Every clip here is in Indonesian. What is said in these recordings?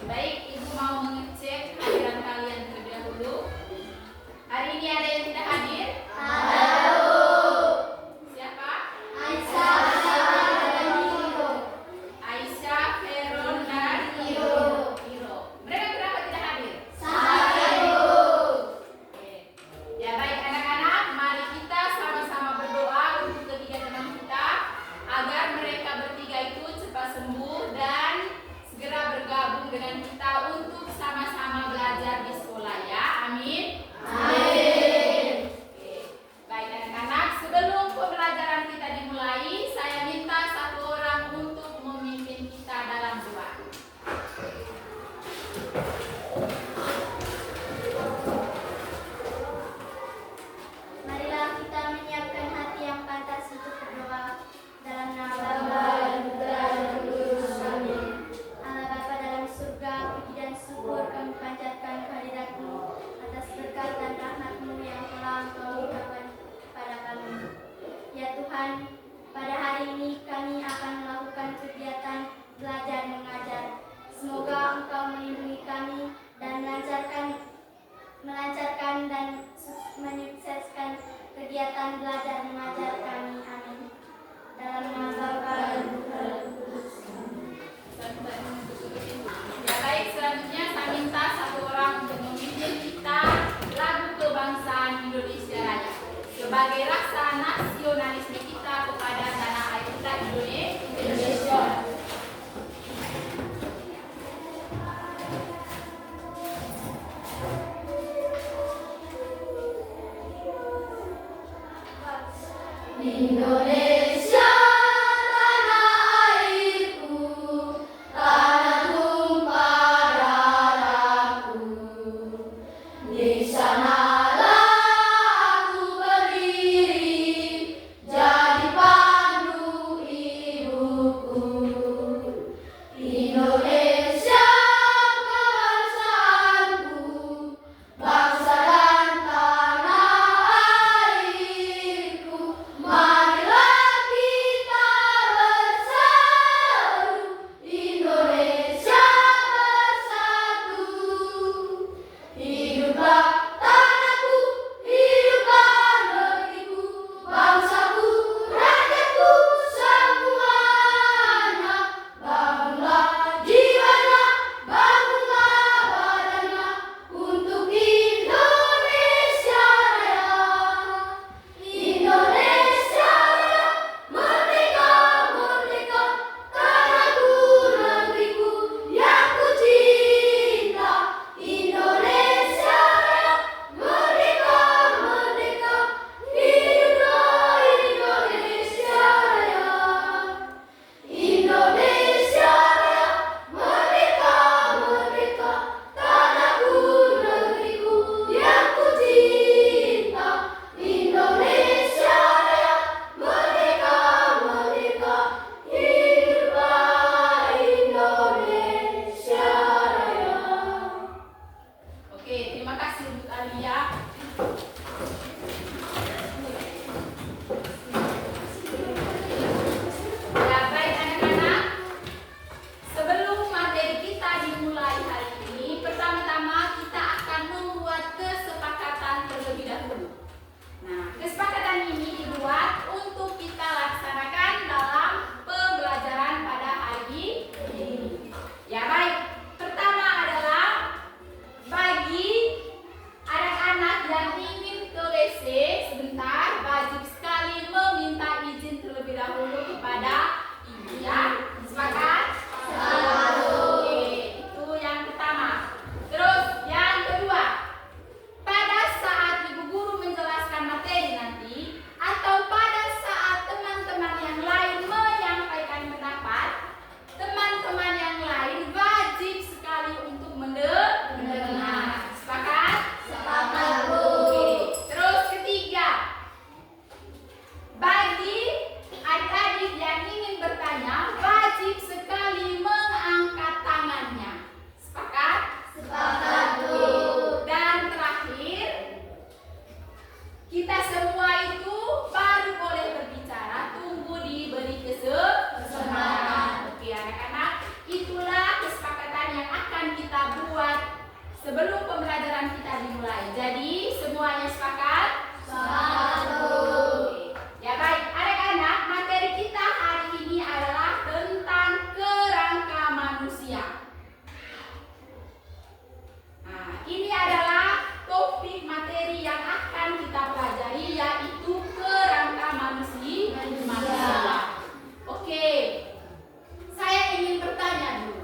Baik, Ibu mau mengecek hadiran kalian terlebih dahulu. Hari ini ada yang tidak hadir? Ada, Bu. Siapa? Aisyah, Aisyah, Veron, dan Iro. Mereka kenapa tidak hadir? Sakit, Bu. Oke. Ya baik anak-anak, mari kita sama-sama berdoa untuk ketiga teman kita agar mereka bertiga itu cepat sembuh dan segera bergabung dengan kita untuk sama-sama belajar di sekolah ya. Amin. Amin. Oke. Baik anak-anak, sebelum pembelajaran kita dimulai, saya minta satu orang untuk memimpin kita dalam doa. Marilah kita menyiapkan hati yang pantas untuk berdoa dalam nama Bapa dan Putra dan Roh Kudus. Amin. Allah Bapa dalam surga, puji dan syukur kami panjatkan kehadirat-Mu atas berkat dan rahmat-Mu yang telah Engkau limpahkan kepada kami. Ya Tuhan, pada hari ini kami akan melakukan kegiatan belajar mengajar. Semoga Engkau melindungi kami dan melancarkan dan menyukseskan kegiatan belajar mengajar kami. Amin. Dalam nama Bapa dan Putra dan Roh Kudus. Ya baik, selanjutnya saya minta satu orang untuk memimpin kita lagu kebangsaan Indonesia Raya sebagai rasa nasionalisme kita kepada tanah air kita Indonesia. Indonesia, tanah airku, tanah tumpah darahku. Di sanalah aku berdiri, jadi pandu ibuku. Indonesia, kebangsaanku, bangsa dan tanah airku. Marilah kita buat sebelum pembelajaran kita dimulai. Jadi semuanya sepakat? Satu. Ya baik, anak-anak, materi kita hari ini adalah tentang kerangka manusia. Nah, ini adalah topik materi yang akan kita pelajari, yaitu kerangka manusia. Oke, saya ingin bertanya dulu.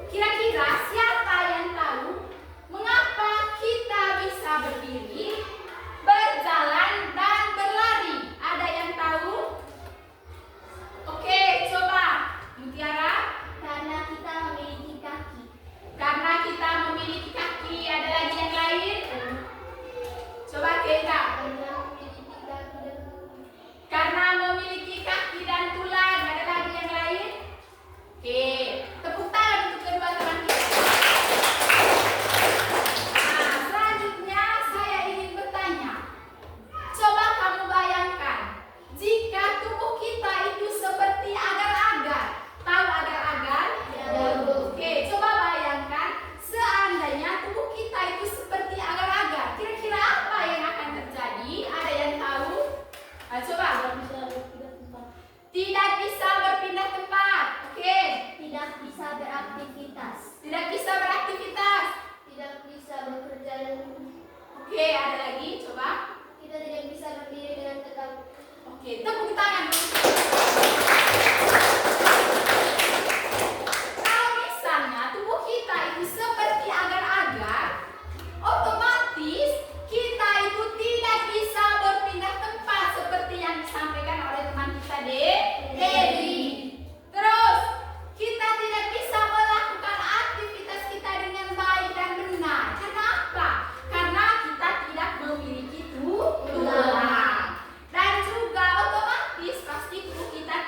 Kira-kira siapa yang tahu mengapa kita bisa berdiri, berjalan, dan berlari? Ada yang tahu? Oke, coba Mutiara. Karena kita memiliki kaki. Karena kita memiliki kaki. Ada lagi yang lain? Coba Keka. Karena memiliki kaki dan tulang. Ada lagi yang lain? Oke, tepuk tangan untuk kedua teman kita. Nah, selanjutnya saya ingin bertanya. Coba kamu bayangkan, jika tubuh kita itu seperti agar-agar. Tahu agar-agar? Oke, coba bayangkan seandainya tubuh kita itu seperti agar-agar. Kira-kira apa yang akan terjadi? Ada yang tahu? Coba. Tidak bisa berpindah tempat. Oke. Tidak bisa beraktivitas. Tidak bisa beraktivitas. Tidak bisa bekerja. Oke, ada lagi? Coba. Kita tidak bisa berdiri dengan tegak. Oke, tepuk tangan. Kalau misalnya tubuh kita itu seperti agar-agar, otomatis kita itu tidak bisa berpindah tempat seperti yang disampaikan oleh teman kita Dedi. Terus, kita tidak bisa melakukan aktivitas kita dengan baik dan benar. Kenapa? Karena kita tidak memiliki tulang. Dan juga otomatis pasti tubuh kita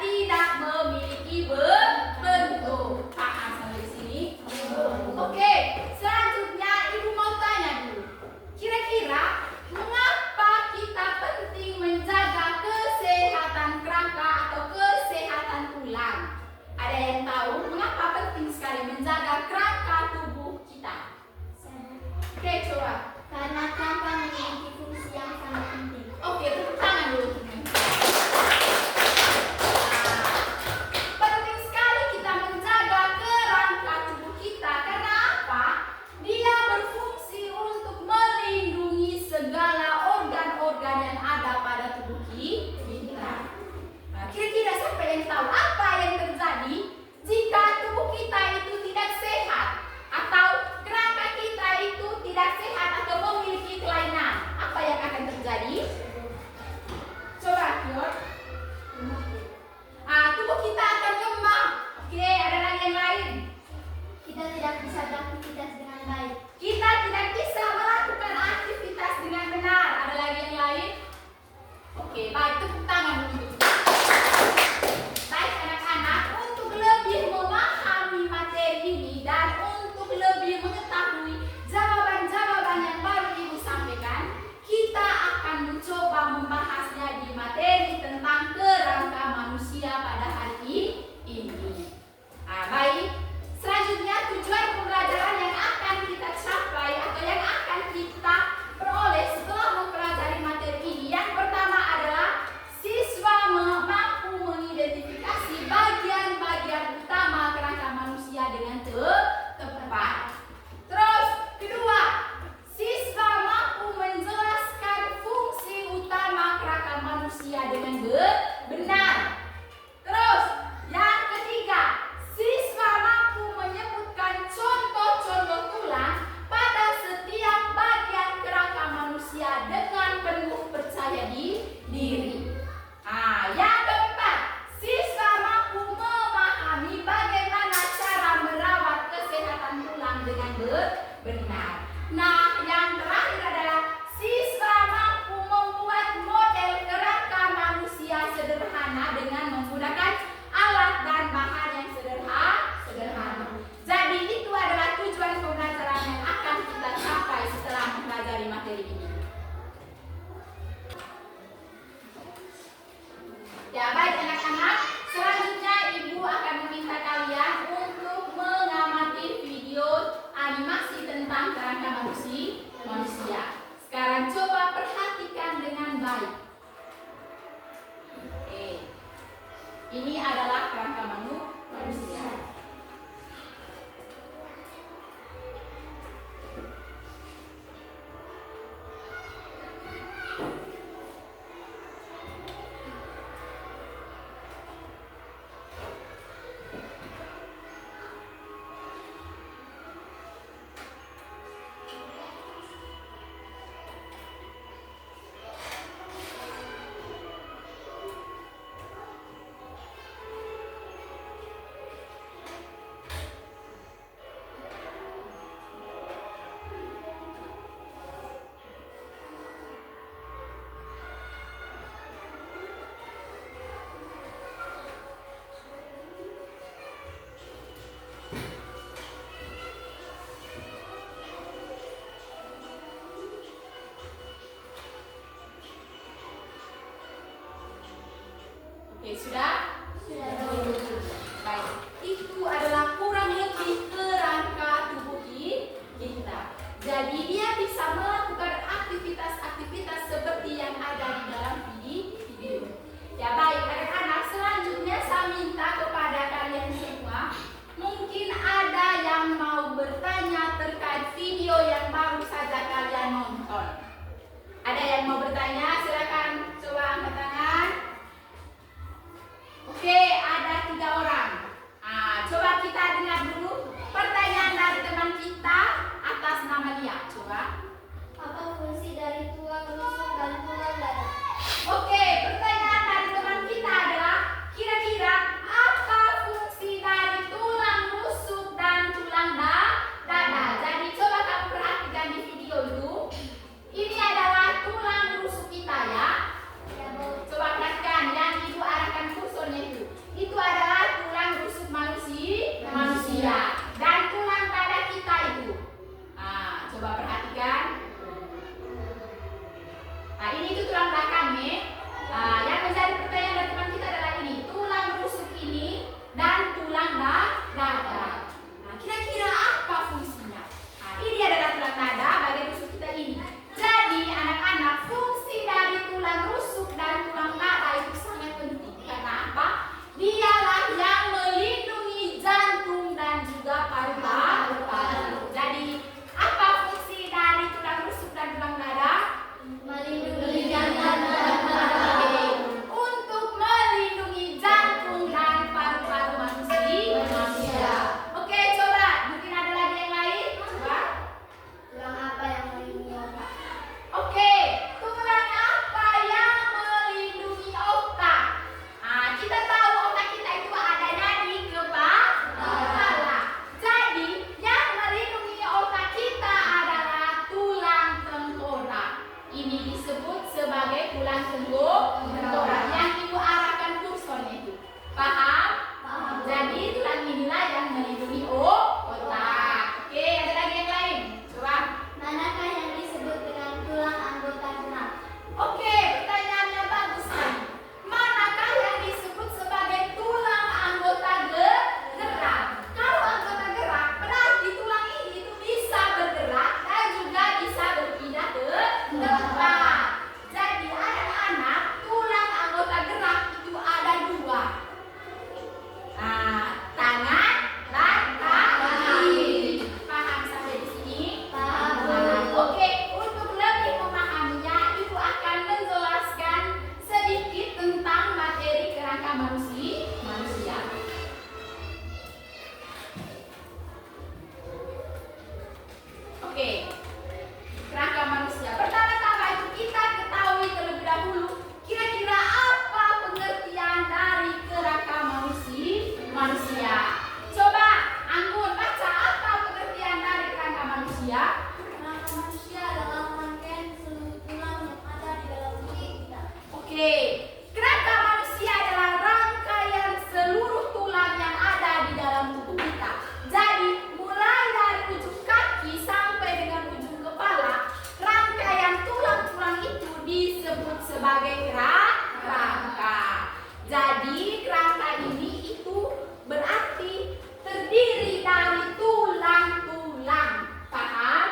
terdiri dari tulang-tulang. Paham?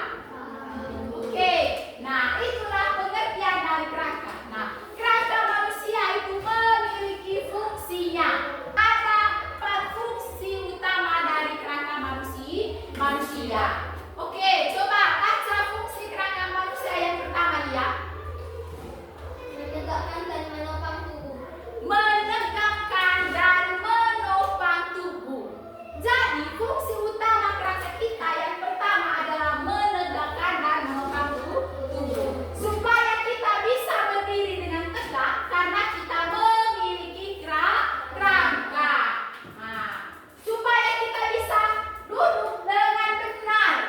Oke. Nah, itulah pengertian dari kerangka. Nah, kerangka manusia itu memiliki fungsinya. Ada 4 fungsi utama dari kerangka manusia. Oke, coba baca fungsi kerangka manusia yang pertama ya. Menegakkan dan menopang tubuh. Menegakkan dan menopang tubuh. Jadi fungsi utama kerangka kita yang pertama adalah menegakkan dan menopang tubuh. Supaya kita bisa berdiri dengan tegak karena kita memiliki kerangka. Nah, supaya kita bisa duduk dengan benar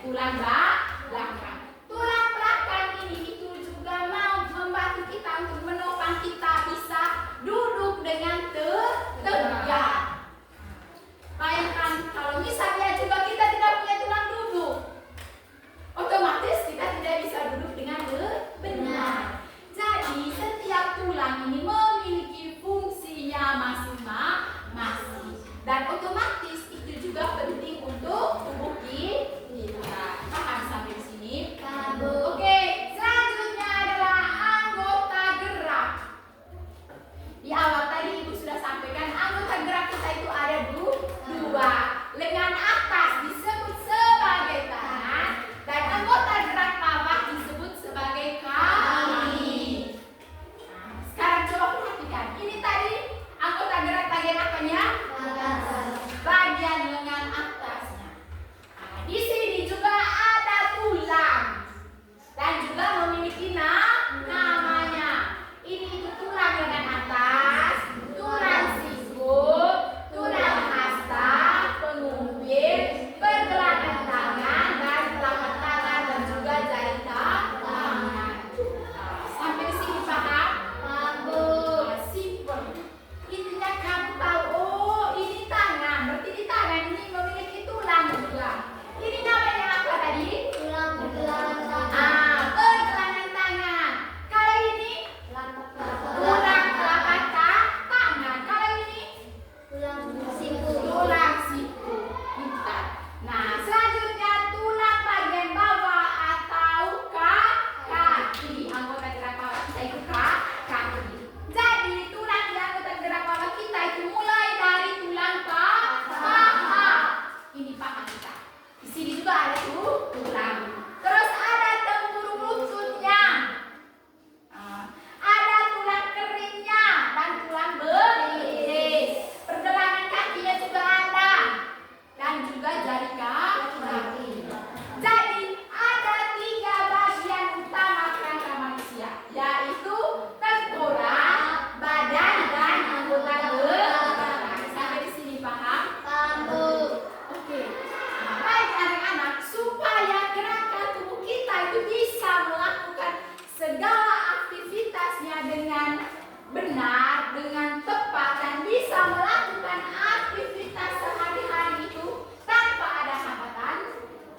tulang belakang. Tulang belakang ini itu juga mau membantu kita untuk menopang kita bisa duduk dengan tegak. Bayangkan kalau misalnya juga kita tidak punya tulang duduk, otomatis kita tidak bisa duduk dengan benar. Jadi setiap tulang ini memiliki fungsinya masing-masing dan otomatis itu juga penting untuk tubuh kita. Paham sampai di sini? Paham, Bu. Oke, selanjutnya adalah anggota gerak. Di awal tadi Ibu sudah sampaikan anggota gerak kita itu ada dua. Lengan atas disebut sebagai tangan dan anggota gerak bawah disebut sebagai kaki. Nah, sekarang coba perhatikan. Ini tadi anggota gerak bagian apanya? Bagian lengan atasnya. Nah, di sini juga ada tulang dan juga memiliki namanya. Ini itu tulang lengan atas, tulang siku, tulang hasta, pengumpil, pergelangan tangan dan telapak tangan dan juga jari tangan. Nah, sampai di sini paham? Paham, Bu. Nah, simple. Intinya kamu tahu, oh ini tangan, berarti di tangan ini memiliki tulang juga. Ini namanya apa tadi? Tulang pergelangan tangan. Pergelangan tangan. Kalau ini tulang telapak tangan. Kalau ini Tulang siku. tulang siku. Pintar. Nah, selanjutnya tulang bagian bawah atau kaki. Anggota gerak bawah kita itu kaki. Jadi tulang di anggota gerak bawah kita itu mulai dari tulang paha. Ini paha kita. Di sini juga ada tulang. Terus ada tempurung lututnya. Ada tulang keringnya dan tulang betis. Pergelangan kakinya juga ada dan juga jari kaki. Jadi ada 3 bagian utama kerangka manusia, yaitu tengkorak, badan dan anggota gerak. Sampai di sini paham? Paham, Bu. Oke. Nah, baik anak-anak, supaya kerangka tubuh kita itu bisa melakukan segala aktivitasnya dengan benar, dengan tepat dan bisa melakukan aktivitas sehari-hari itu tanpa ada hambatan,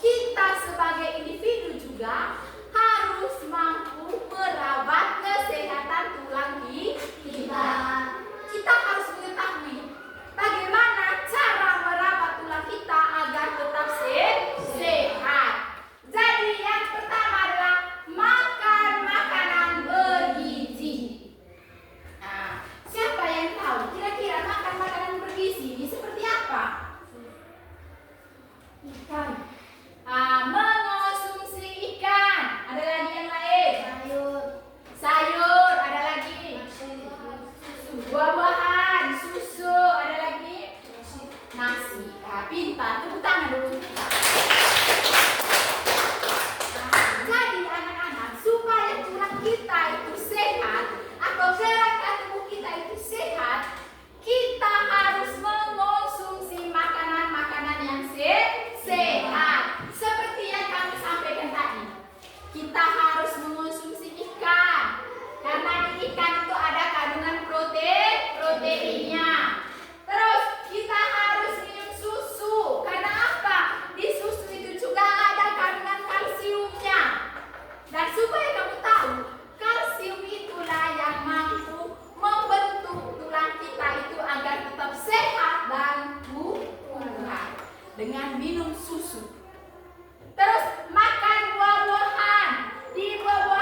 kita sebagai individu juga harus mampu merawat kesehatan tulang kita. Kita harus mengetahui bagaimana cara merawat tulang kita agar tetap sehat. Jadi yang pertama adalah makan makanan bergizi. Nah, siapa yang tahu kira-kira makan makanan bergizi ini seperti apa? Ikan. Mengonsumsi ikan. Ada lagi yang lain? Sayur. Ada lagi? Buah-buahan, susu. Ada lagi? Nasi. Nah, pintar. Tepuk tangan dulu. Jadi anak-anak, supaya tulang kita itu sehat atau kerangka tubuh kita itu sehat, kita harus mengonsumsi makanan-makanan yang sehat. Seperti yang kami sampaikan tadi, kita harus mengonsumsi ikan karena di ikan itu ada kandungan proteinnya. Terus kita harus minum susu karena apa? Di susu itu juga ada kandungan kalsiumnya. Dan supaya kamu tahu, kalsium itulah yang mampu membentuk tulang kita itu agar tetap sehat dan kuat dengan minum susu. Terus makan buah-buahan. Di buah-buahan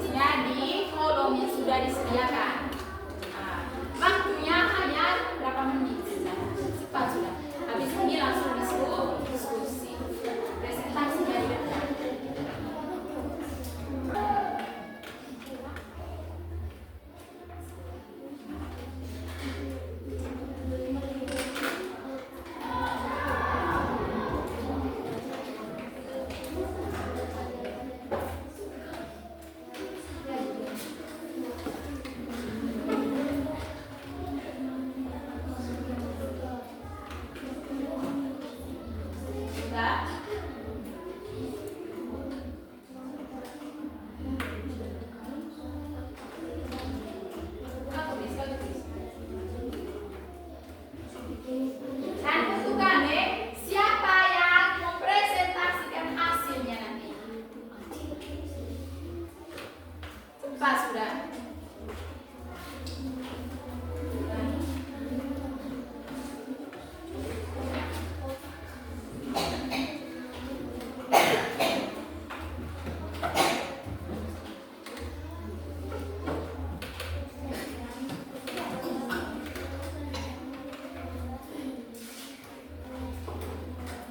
tulisnya di kolom yang sudah disediakan. Nah, waktunya hanya berapa menit saja. Cepat sudah. Habis ini langsung diskusi. Presentasinya di depan. Sudah? Kau tulis. Dan tentukan deh siapa yang mempresentasikan hasilnya nanti. Cepat sudah.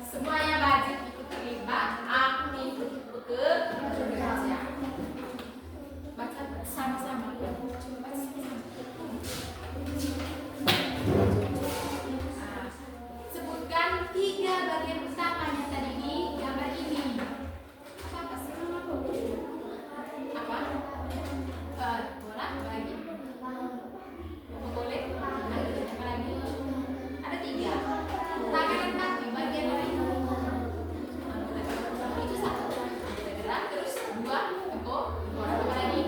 Semuanya wajib ikut terlibat. Aku ikut bekerja. Baca sama-sama. Coba sebutkan 3 bagian utamanya tadi di gambar ini. Apa sih? Apa? Bola bagi. Boleh? Apa lagi? Ada 3. Tangan dan kaki bagian dari itu satu. Gerak terus 2 ekor. Apa lagi?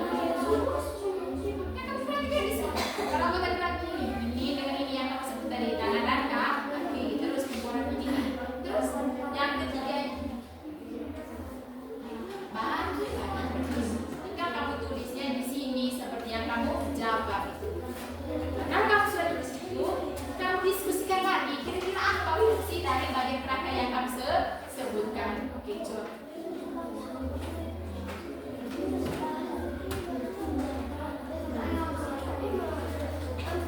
Ya kamu perhatikan di sini. Kalau aku tadi lagi ini dengan ini yang kamu sebut tadi tangan dan kaki. Terus keluaran ini. Terus yang ketiga baju. Tinggal kamu tulisnya di sini seperti yang kamu jawab itu. Kalau kamu sudah tulis itu, kamu diskusikan lagi kira-kira apa fungsi dari bagian kerangka yang kamu sebutkan. Oke, coba.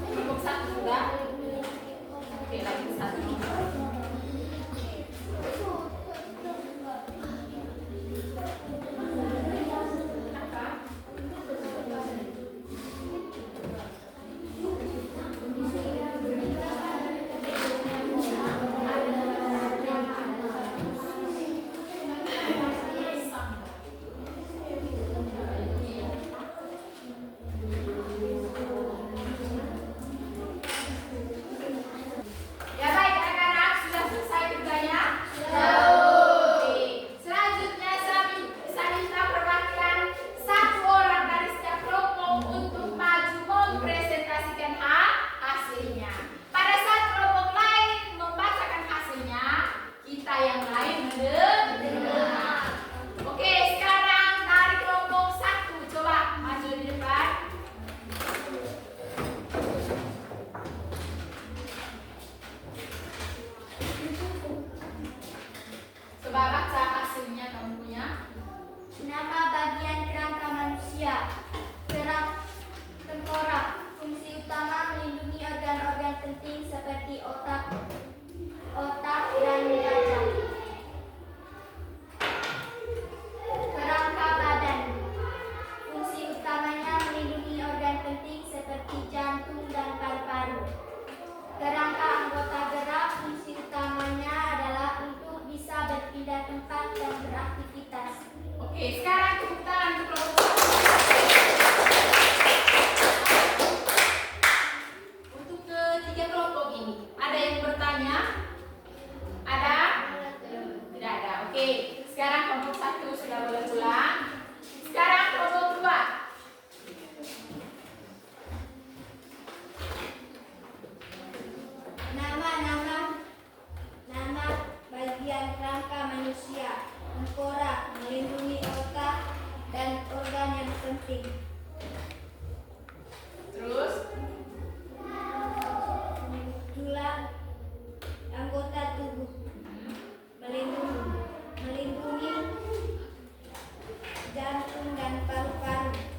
Kelompok 1 sudah. Oke, lagi 1. Ya baik anak-anak, sudah selesai kerjanya? Oke. Selanjutnya saya minta perwakilan 1 orang dari setiap kelompok untuk maju mempresentasikan hasilnya. Pada saat kelompok lain membacakan hasilnya, kita yang lain mendengar. Oke, sekarang dari kelompok 1 coba maju di depan. Coba baca hasilnya kamu punya. Nama bagian kerangka manusia. Gerak tengkorak. Fungsi utama melindungi organ-organ penting seperti otak dan jantung. Kerangka badan. Fungsi utamanya melindungi organ penting seperti jantung dan paru-paru. Kerangka anggota gerak. Fungsi utamanya adalah untuk bisa berpindah tempat dan beraktivitas. Oke, sekarang tepuk tangan untuk kelompok 1. Untuk ketiga kelompok ini, ada yang bertanya? Ada? Tidak ada. Oke, sekarang kelompok 1 sudah boleh pulang. Sekarang kelompok 2. Nama bagian kerangka manusia. Tengkorak melindungi otak dan organ yang penting. Terus? Tulang anggota tubuh melindungi jantung dan paru-paru.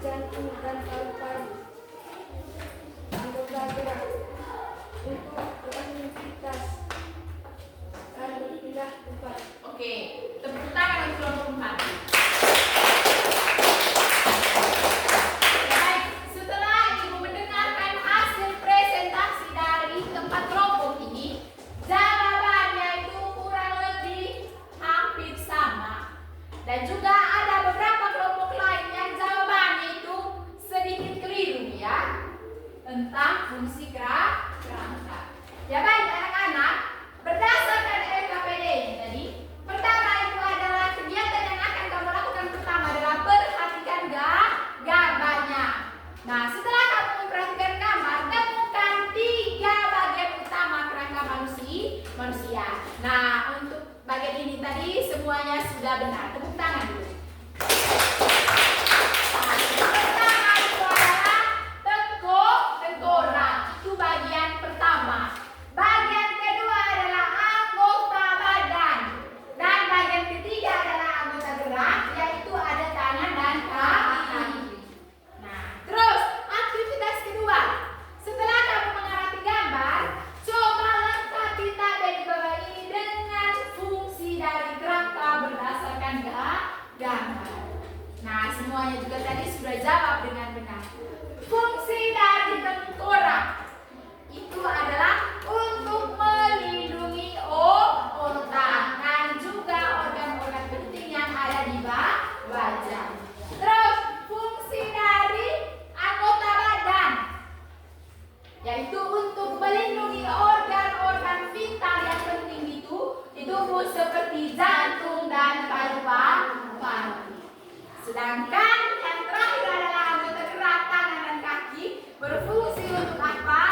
jantung dan paru-paru. Anggota gerak untuk beraktivitas dan berpindah tempat. Oke, tepuk tangan untuk kelompok 4. Baik, setelah Ibu mendengarkan hasil presentasi dari keempat kelompok ini, jawabannya itu kurang lebih hampir sama. Dan juga ada beberapa kelompok lain yang jawabannya itu sedikit keliru ya, tentang fungsi kerangka. Ya baik anak-anak, berdasarkan LKPD ini tadi, pertama itu adalah kegiatan yang akan kamu lakukan pertama adalah perhatikan gambarnya. Nah, setelah kamu memperhatikan gambar, temukan 3 bagian utama kerangka manusia. Nah, untuk bagian ini tadi semuanya sudah benar. Tepuk tangan dulu. Pertama itu adalah tengkorak. Itu bagian pertama. Bagian kedua adalah anggota badan. Dan bagian ketiga adalah anggota gerak, yaitu ada tangan dan kaki. Nah, terus aktivitas kedua. Setelah kamu mengamati gambar, coba lengkapi tabel di bawah ini dengan fungsi dari kerangka berdasarkan gambar. Nah, semuanya juga tadi sudah jawab dengan benar. Fungsi dari tengkorak itu adalah untuk melindungi otak dan juga organ-organ penting yang ada di wajah. Terus fungsi dari anggota badan yaitu untuk melindungi organ-organ vital yang penting di tubuh seperti jantung dan paru-paru. Sedangkan yang terakhir adalah anggota gerak tangan dan kaki, berfungsi untuk apa?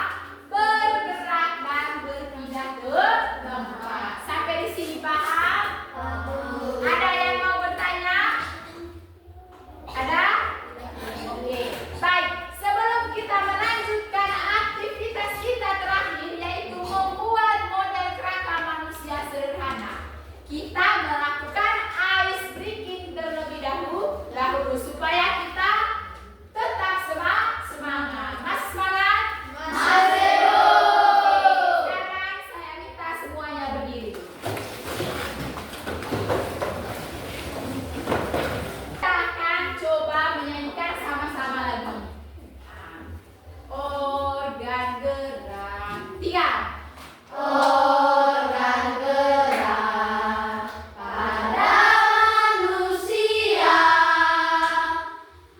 Bergerak dan berpindah ke tempat. Sampai di sini paham? Ada yang mau bertanya? Ada? Oke. Baik, sebelum kita melanjutkan aktivitas kita terakhir, yaitu membuat model kerangka manusia sederhana, kita melakukan ice breaking terlebih dahulu supaya kita tetap semangat. Mas semangat? Sekarang saya minta semuanya berdiri. Kita akan coba menyanyikan sama-sama lagi. Organ gerak 3. Organ gerak pada manusia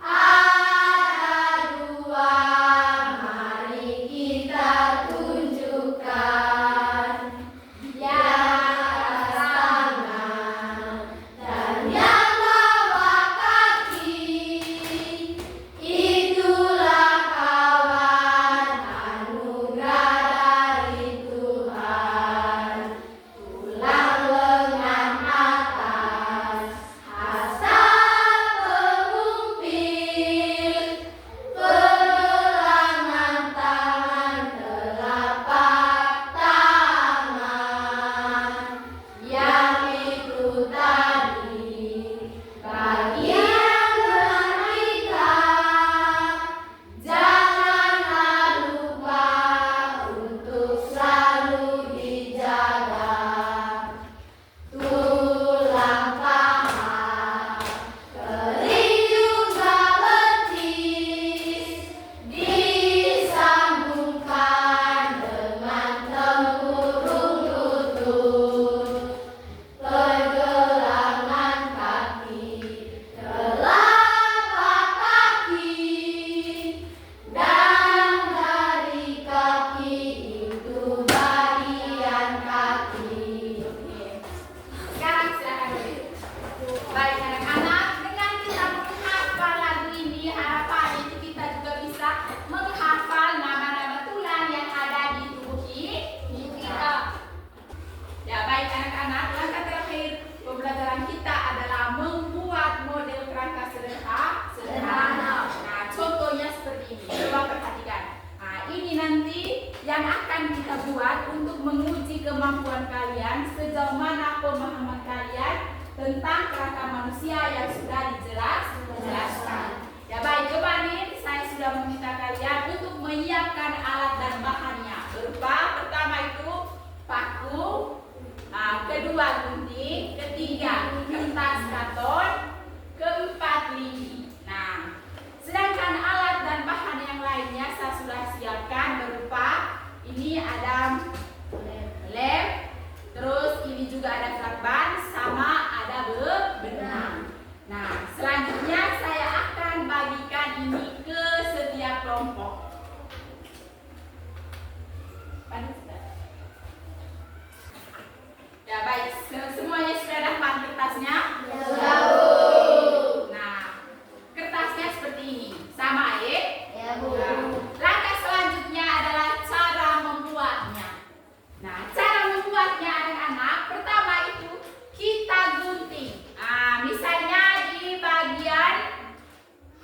ada 2, mari kita tunjukkan. Yang tangan dan yang bawah kaki, itulah kawan anugerah dari Tuhan. Tulang lengan atas, hasta pengumpil, pergelangan tangan, telapak tangan. Yang itu tadi bagian gerak kita. Janganlah lupa untuk selalu dijaga. Tulang paha, kering juga betis, disambungkan dengan tempurung lutut. Pergelangan kaki, telapak kaki, dan dari kaki itu bagian kaki. Sekarang silakan berdiri. Baik anak-anak, dengan kita menghafal lagu ini, harapan itu kita juga bisa menghafal nama-nama tulang yang ada di tubuh kita. Ya baik anak-anak, langkah terakhir pembelajaran kita adalah membuat model kerangka sederhana. Nah, contohnya seperti ini. Coba perhatikan. Nah, ini nanti yang akan kita buat untuk menguji kemampuan kalian sejauh mana pemahaman kalian tentang kerangka manusia yang sudah dijelaskan. Ya baik, coba ini ke setiap kelompok. Ya baik, semuanya sudah dapat kertasnya? Ya, Nah, kertasnya seperti ini, sama Ya, Bu. Nah, langkah selanjutnya adalah cara membuatnya. Nah, cara membuatnya anak-anak, pertama itu kita gunting. Nah, misalnya di bagian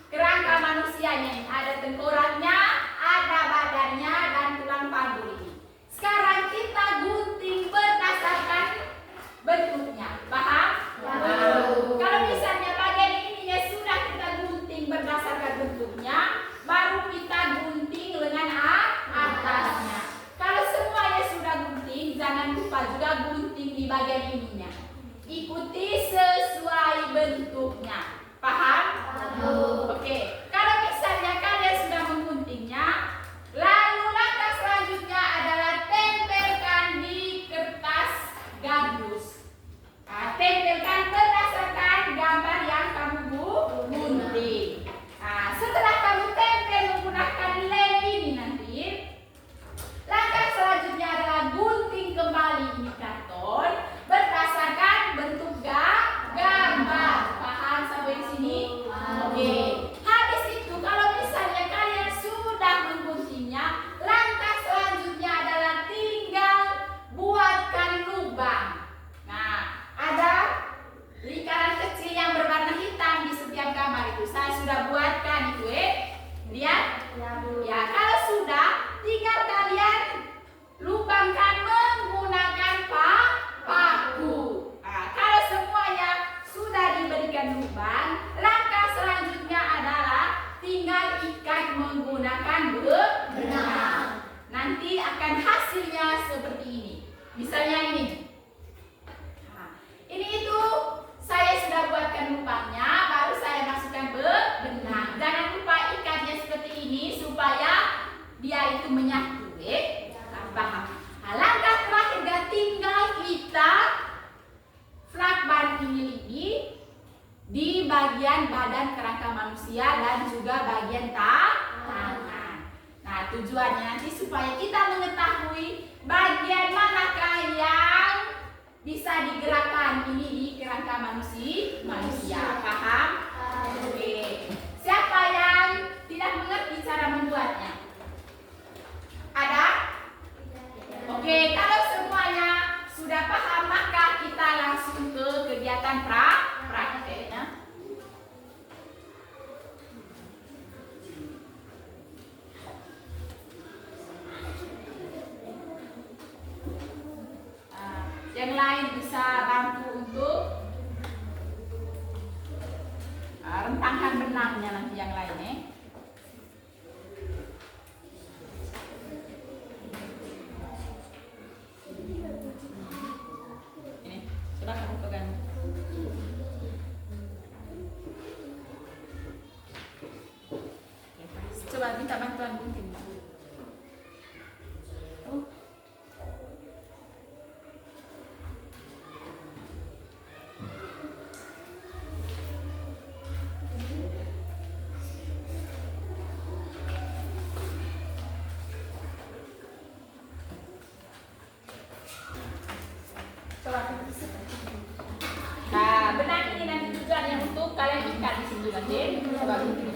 kerangka manusianya ini ada tengkoraknya, ada badannya dan tulang panggul ini. Sekarang kita gunting berdasarkan bentuknya. Paham? Kalau misalnya bagian ini ya sudah kita gunting berdasarkan bentuknya, baru kita gunting lengan atasnya. Kalau semuanya sudah gunting, jangan lupa juga gunting di bagian ininya. Ikuti sesuai bentuknya. Paham? Oke. Kalau misalnya kalian sudah mengguntingnya, lalu langkah selanjutnya adalah tempelkan di kertas gardus. Nah, tempelkan berdasarkan gambar yang kamu gunting. Nah, setelah kamu tempel menggunakan lem ini nanti, langkah selanjutnya adalah gunting kembali ini karton berdasarkan bentuk gambar. Paham sampai di sini? Oke. Habis itu kalau misalnya kalian sudah mengguntingnya, langkah selanjutnya adalah tinggal buatkan lubang. Nah, ada lingkaran kecil yang berwarna hitam di setiap gambar itu. Saya sudah buatkan itu, lihat. Ya, kalau sudah, tinggal kalian lubangkan menggunakan paku. Nah, kalau semuanya sudah diberikan lubang, langkah selanjutnya adalah tinggal ikat menggunakan benang. Nanti akan hasilnya seperti ini. Misalnya ini. Nah, ini itu saya sudah buatkan lubangnya, baru saya masukkan benang. Jangan lupa ikatnya seperti ini supaya dia itu menyatu. Paham? Nah, langkah terakhir tinggal kita lakban ini di bagian badan kerangka manusia dan juga bagian tangan. Nah, tujuannya nanti supaya kita mengetahui bagian manakah yang bisa digerakkan ini di kerangka manusia. Paham? Oke. Siapa yang tidak mengerti cara membuatnya? Ada? Oke, kalau semuanya sudah paham, maka kita langsung ke kegiatan prakteknya. Yang lain bisa bantu untuk rentangkan benangnya nanti yang lainnya. Ini, coba kamu pegang. Coba minta bantuan gunting. Nah, benang ini nanti tujuannya untuk kalian ikat di sini nanti. Coba gunting.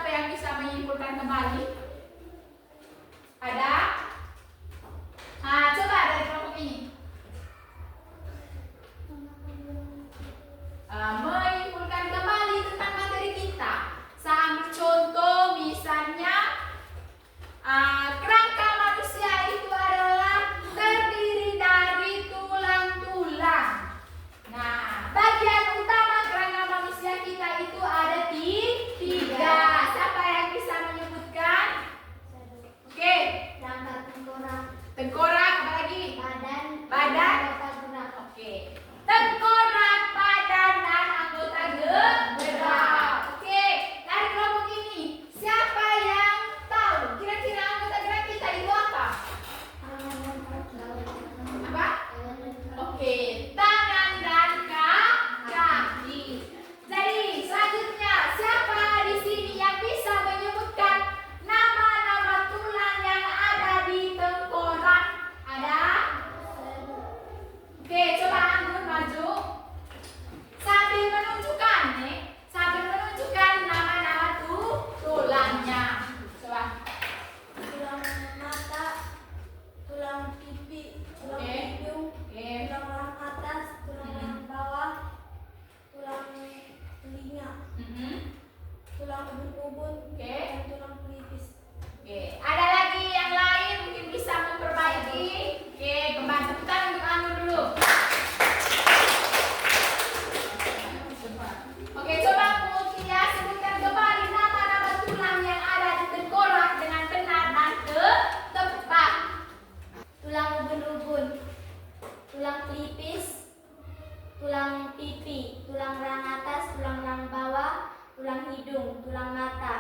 siapa yang bisa menyimpulkan kembali? Ada? Nah, coba dari kelompok ini. Menyimpulkan kembali tentang materi kita. Saya ambil contoh misalnya kerangka manusia itu adalah terdiri dari tulang-tulang. Nah, bagian utama kerangka manusia kita itu ada tiga. Siapa yang bisa menyebutkan? Oke. Rangka tengkorak, Tengkorak, apa lagi? badan, Badan. anggota gerak. Oke. Tengkorak, badan, dan anggota gerak. Oke. Dari kelompok ini, siapa yang tahu kira-kira anggota gerak kita itu apa? Apa? Oke. Tangan dan kaki. Jadi selanjutnya, siapa di sini yang bisa menyebutkan nama-nama tulang yang ada di tengkorak? Ada? Oke, coba Anggun maju. Sambil menunjukkan nih, sambil menunjukkan nama-nama tulangnya. Coba. Tulang mata, tulang pipi, tulang Oke. hidung, Oke. tulang rahang atas, tulang rahang bawah, tulang telinga, tulang ubun-ubun, Oke. dan tulang pelipis. Oke, ada lagi yang lain mungkin bisa memperbaiki. Oke, kembali tepuk tangan untuk Anggun dulu. Oke, coba mungkin ya sebutkan kembali nama-nama tulang yang ada di tengkorak dengan benar dan tepat. Tulang ubun-ubun, tulang pelipis, tulang pipi, tulang rahang atas, tulang rahang bawah, tulang hidung, tulang mata,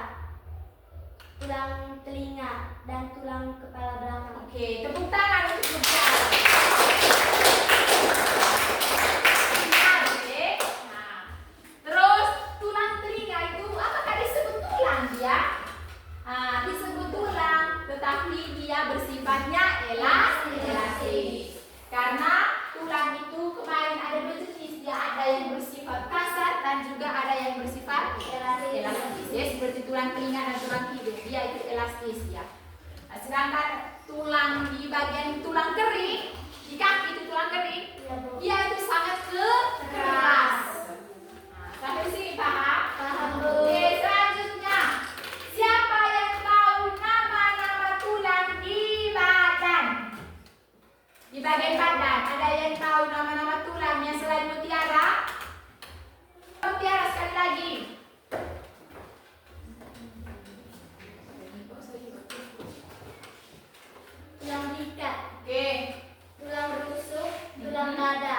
tulang telinga, dan tulang kepala belakang. Oke, tepuk tangan untuk Mutiara. Benar, Dek. Nah, terus tulang telinga itu apakah disebut tulang dia? Disebut tulang, tetapi dia bersifatnya elastis. Karena tulang itu kemarin ada dua jenis, dia ada yang bersifat kasar dan juga ada yang bersifat elastis. Ya, seperti tulang telinga dan tulang hidung, dia itu elastis ya. Nah, sedangkan tulang di bagian tulang kering, di kaki itu tulang kering, dia itu sangat keras. Nah, sampai sini paham? Paham, Bu. Oke, selanjutnya siapa yang tahu nama-nama tulang di badan? Di bagian badan, ada yang tahu nama-nama tulangnya selain Mutiara? Mutiara sekali lagi. Tulang bingkai, Oke, tulang rusuk, tulang dada,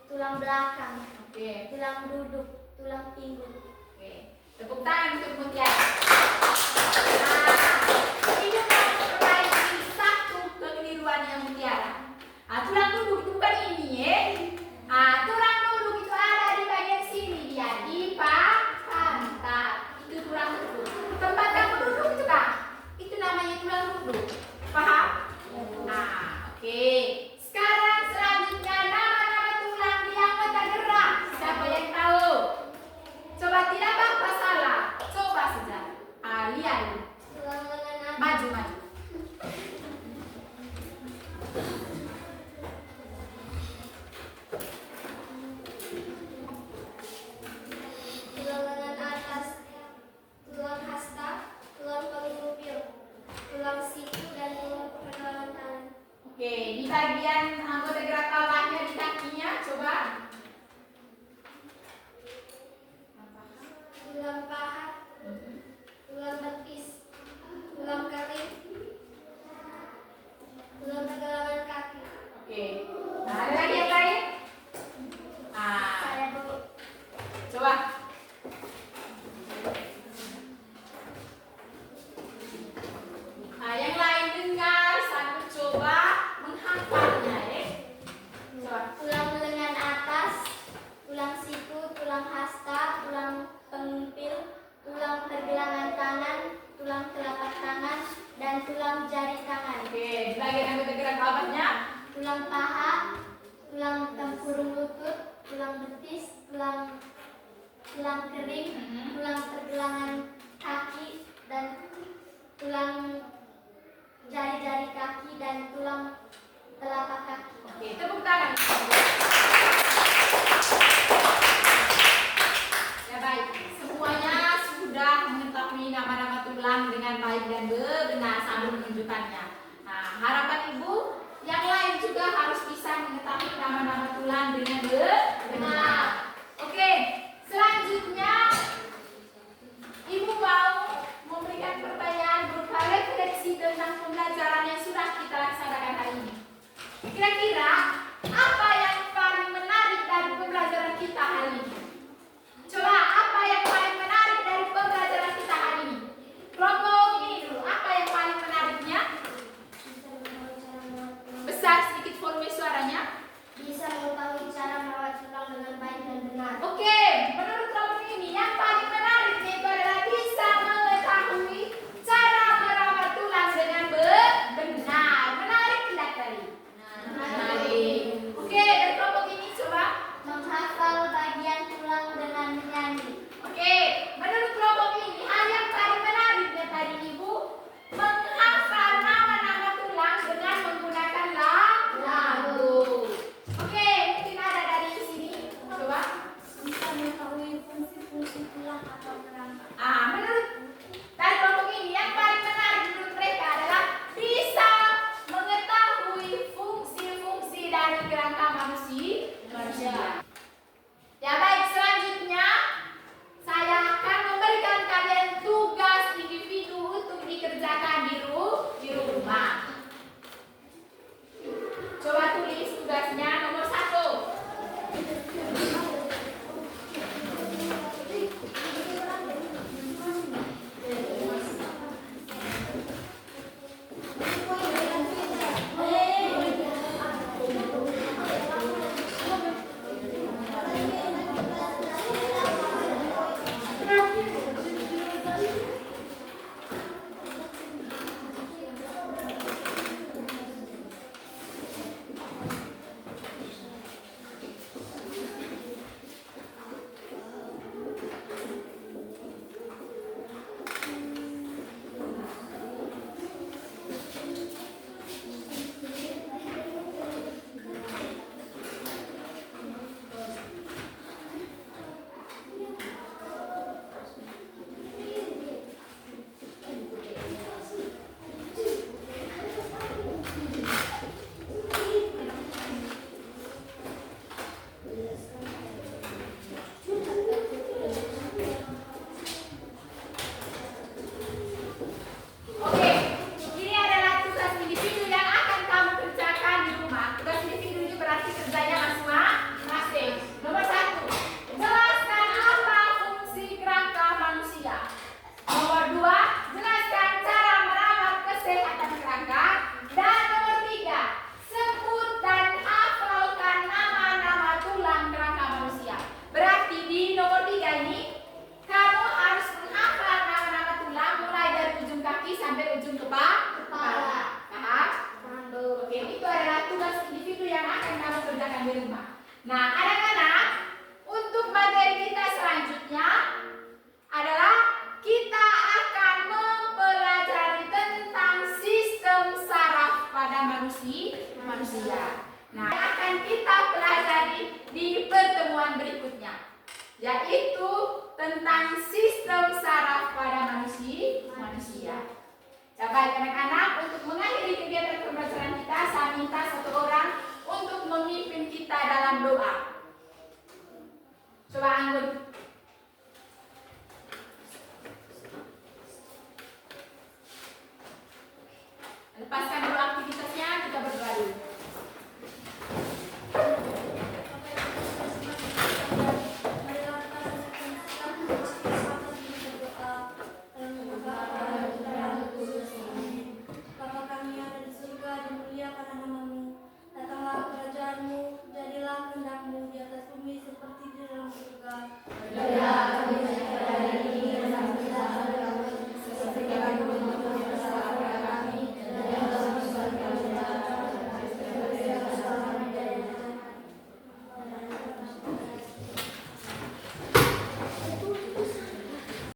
tulang belakang, oke, tulang duduk, tulang pinggul. oke. Tepuk tangan untuk Mutiara. Nah, ini mau memperbaiki satu kekeliruan yang Mutiara. Tulang duduk itu bukan ini ya. Tulang duduk itu ada di bagian sini dia, di pantat. Itu tulang duduk. Tempat kamu duduk itu Kak, itu namanya tulang duduk. Paham? Oke. Sekarang selanjutnya nama-nama tulang di anggota gerak. Siapa yang tahu? Coba tidak apa salah. Coba saja. Lihat. Tulang lengan atas, Maju, maju. tulang lengan atas, tulang hasta, tulang penglupir, tulang siku, dan tulang pergelangan tangan. Oke, di bagian anggota gerak bawahnya di kakinya coba. Tulang paha, tulang betis, tulang kering, tulang pergelangan kaki. Oke. Nah, ada lagi yang lain? Saya dulu. Coba. Yang lain dengar sambil coba menghafalnya ya. Coba. Tulang lengan atas, tulang siku, tulang hasta, tulang pengumpil, tulang pergelangan tangan, tulang telapak tangan, dan tulang jari tangan. Oke, di bagian anggota gerak bawahnya. Tulang paha, tulang tempurung lutut, tulang betis, tulang kering, tulang pergelangan kaki dan tulang jari-jari kaki dan tulang telapak kaki. Oke, tepuk tangan. Ya baik, semuanya sudah mengetahui nama-nama tulang dengan baik dan benar sambil menunjukkannya. Nah, harapan Ibu yang lain juga harus bisa mengetahui nama-nama tulang dengan benar. Oke, selanjutnya Ibu mau memberikan pertanyaan berupa refleksi tentang pembelajaran yang sudah kita laksanakan hari ini. Kira-kira apa yang paling menarik dari pembelajaran kita hari ini? Coba, apa yang paling menarik dari pembelajaran kita hari ini? Kelompok ini dulu, apa yang paling menariknya? Besar sedikit volume suaranya. Bisa mengetahui cara merawat tulang dengan baik dan benar. Oke, menurut kelompok ini yang paling menarik itu adalah bisa mengetahui cara merawat tulang dengan benar. Menarik tidak tadi? Menarik. Oke, dari kelompok ini coba. Menghafal bagian tulang dengan menyanyi. Oke, menurut kelompok ini hal yang paling menariknya tadi Ibu menghafal nama-nama tulang dengan menggunakan lagu. Oke, mungkin ada dari sini. Coba. Bisa mengetahui fungsi-fungsi tulang atau kerangka. Menurut dari kelompok ini yang paling menarik menurut mereka adalah bisa mengetahui fungsi-fungsi dari kerangka manusia. Ya baik, selanjutnya saya akan memberikan kalian tugas individu untuk dikerjakan di rumah. Coba tulis tugasnya nomor 1. Oke, ini adalah tugas individu yang akan kamu kerjakan di rumah. Tugas individu ini berarti kerjanya masing-masing. Nomor 1, jelaskan apa fungsi kerangka manusia. Nomor 2, jelaskan cara merawat kesehatan kerangka. Dan nomor 3, sebut dan hafalkan nama-nama tulang kerangka manusia. Berarti di nomor 3 ini kamu harus menghafal nama-nama tulang mulai dari ujung kaki sampai ujung kepala. Paham? Oke, itu adalah tugas individu yang akan kamu kerjakan di rumah. Nah, anak-anak, untuk materi kita selanjutnya adalah kita akan mempelajari tentang sistem saraf pada manusia. Nah, akan kita pelajari di pertemuan berikutnya, yaitu tentang sistem saraf pada manusia. Ya baik anak-anak, untuk mengakhiri kegiatan pembelajaran kita, saya minta satu orang untuk memimpin kita dalam doa. Coba Anggun. Lepaskan dulu aktivitasnya, kita berdoa dulu. Marilah kita